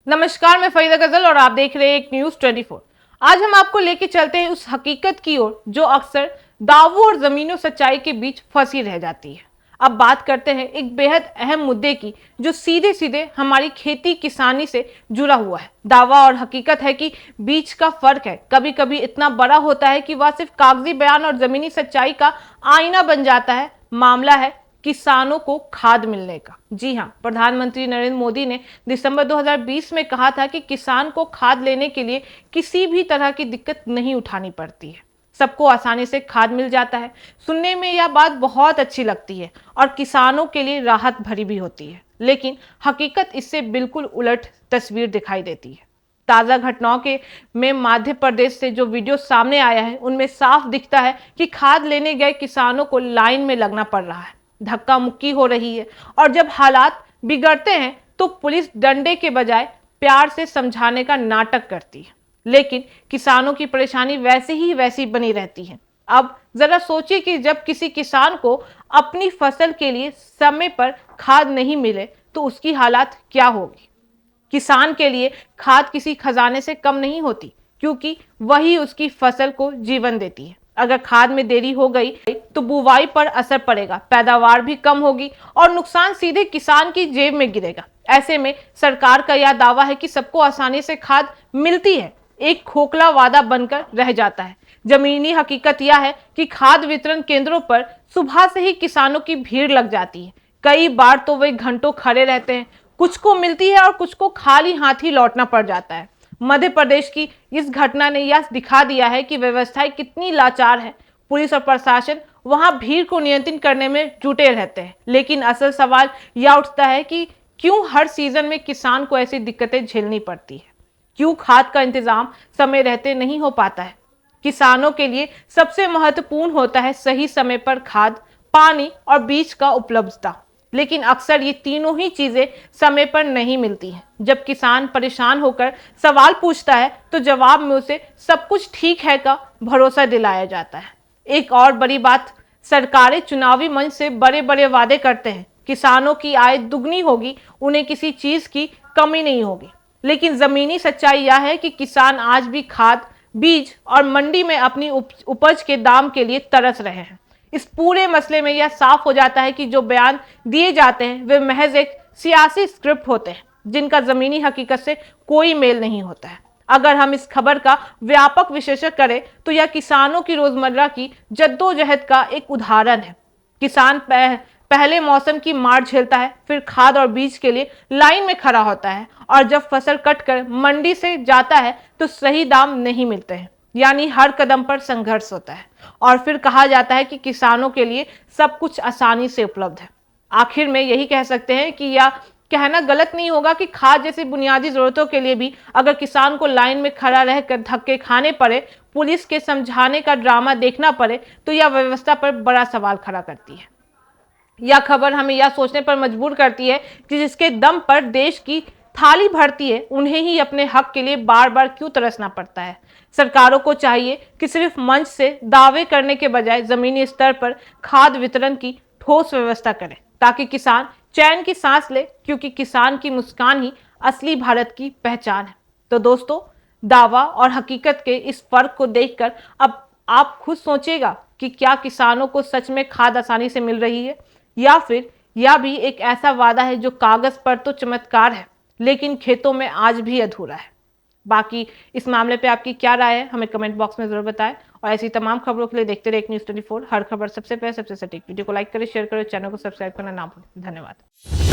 नमस्कार, मैं फरीदा गजल और आप देख रहे हैं एक न्यूज 24। आज हम आपको लेके चलते हैं उस हकीकत की ओर जो अक्सर दावों और जमीनों सच्चाई के बीच फंसी रह जाती है। अब बात करते हैं एक बेहद अहम मुद्दे की जो सीधे सीधे हमारी खेती किसानी से जुड़ा हुआ है। दावा और हकीकत है कि बीच का फर्क है कभी कभी इतना बड़ा होता है कि वह सिर्फ कागजी बयान और जमीनी सच्चाई का आईना बन जाता है। मामला है किसानों को खाद मिलने का। जी हां, प्रधानमंत्री नरेंद्र मोदी ने दिसंबर 2020 में कहा था कि किसान को खाद लेने के लिए किसी भी तरह की दिक्कत नहीं उठानी पड़ती है, सबको आसानी से खाद मिल जाता है। सुनने में यह बात बहुत अच्छी लगती है और किसानों के लिए राहत भरी भी होती है, लेकिन हकीकत इससे बिल्कुल उलट तस्वीर दिखाई देती है। ताज़ा घटनाओं के में मध्य प्रदेश से जो वीडियो सामने आया है उनमें साफ दिखता है कि खाद लेने गए किसानों को लाइन में लगना पड़ रहा है, धक्का मुक्की हो रही है और जब हालात बिगड़ते हैं तो पुलिस डंडे के बजाय प्यार से समझाने का नाटक करती है, लेकिन किसानों की परेशानी वैसे ही वैसी बनी रहती है। अब जरा सोचिए कि जब किसी किसान को अपनी फसल के लिए समय पर खाद नहीं मिले तो उसकी हालात क्या होगी। किसान के लिए खाद किसी खजाने से कम नहीं होती, क्योंकि वही उसकी फसल को जीवन देती है। अगर खाद में देरी हो गई तो बुवाई पर असर पड़ेगा, पैदावार भी कम होगी और नुकसान सीधे किसान की जेब में गिरेगा। ऐसे में सरकार का यह दावा है कि सबको आसानी से खाद मिलती है, एक खोखला वादा बनकर रह जाता है। जमीनी हकीकत यह है कि खाद वितरण केंद्रों पर सुबह से ही किसानों की भीड़ लग जाती है। कई बार तो वे घंटों खड़े रहते हैं, कुछ को मिलती है और कुछ को खाली हाथ ही लौटना पड़ जाता है। मध्य प्रदेश की इस घटना ने यह दिखा दिया है कि व्यवस्थाएं कितनी लाचार है। पुलिस और प्रशासन वहां भीड़ को नियंत्रित करने में जुटे रहते हैं, लेकिन असल सवाल यह उठता है कि क्यों हर सीजन में किसान को ऐसी दिक्कतें झेलनी पड़ती है, क्यों खाद का इंतजाम समय रहते नहीं हो पाता है। किसानों के लिए सबसे महत्वपूर्ण होता है सही समय पर खाद, पानी और बीज का उपलब्धता, लेकिन अक्सर ये तीनों ही चीजें समय पर नहीं मिलती हैं। जब किसान परेशान होकर सवाल पूछता है तो जवाब में उसे सब कुछ ठीक है का भरोसा दिलाया जाता है। एक और बड़ी बात, सरकारें चुनावी मंच से बड़े बड़े वादे करते हैं, किसानों की आय दुगनी होगी, उन्हें किसी चीज की कमी नहीं होगी, लेकिन जमीनी सच्चाई यह है कि किसान आज भी खाद, बीज और मंडी में अपनी उपज के दाम के लिए तरस रहे हैं। इस पूरे मसले में यह साफ हो जाता है कि जो बयान दिए जाते हैं वे महज एक सियासी स्क्रिप्ट होते हैं, जिनका जमीनी हकीकत से कोई मेल नहीं होता है। अगर हम इस खबर का व्यापक विश्लेषण करें तो यह किसानों की रोजमर्रा की जद्दोजहद का एक उदाहरण है। किसान पहले मौसम की मार झेलता है, फिर खाद और बीज के लिए लाइन में खड़ा होता है और जब फसल कटकर मंडी से जाता है तो सही दाम नहीं मिलते हैं, यानी हर कदम पर संघर्ष होता है और फिर कहा जाता है कि किसानों के लिए सब कुछ आसानी से उपलब्ध है। आखिर में यही कह सकते हैं कि यह कहना गलत नहीं होगा कि खाद जैसी बुनियादी जरूरतों के लिए भी अगर किसान को लाइन में खड़ा रहकर धक्के खाने पड़े, पुलिस के समझाने का ड्रामा देखना पड़े, तो यह व्यवस्था पर बड़ा सवाल खड़ा करती है। यह खबर हमें यह सोचने पर मजबूर करती है कि जिसके दम पर देश की थाली भरती है, उन्हें ही अपने हक के लिए बार बार क्यों तरसना पड़ता है। सरकारों को चाहिए कि सिर्फ मंच से दावे करने के बजाय जमीनी स्तर पर खाद वितरण की ठोस व्यवस्था करें, ताकि किसान चैन की सांस ले, क्योंकि किसान की मुस्कान ही असली भारत की पहचान है। तो दोस्तों, दावा और हकीकत के इस फर्क को देखकर अब आप खुद सोचिएगा कि क्या किसानों को सच में खाद आसानी से मिल रही है, या फिर यह भी एक ऐसा वादा है जो कागज पर तो चमत्कार है लेकिन खेतों में आज भी अधूरा है। बाकी इस मामले पे आपकी क्या राय है, हमें कमेंट बॉक्स में जरूर बताएं और ऐसी तमाम खबरों के लिए देखते रहे एक न्यूज़ 24। हर खबर सबसे पहले सबसे सटीक। वीडियो को लाइक करें, शेयर करें, चैनल को सब्सक्राइब करना ना भूलें। धन्यवाद।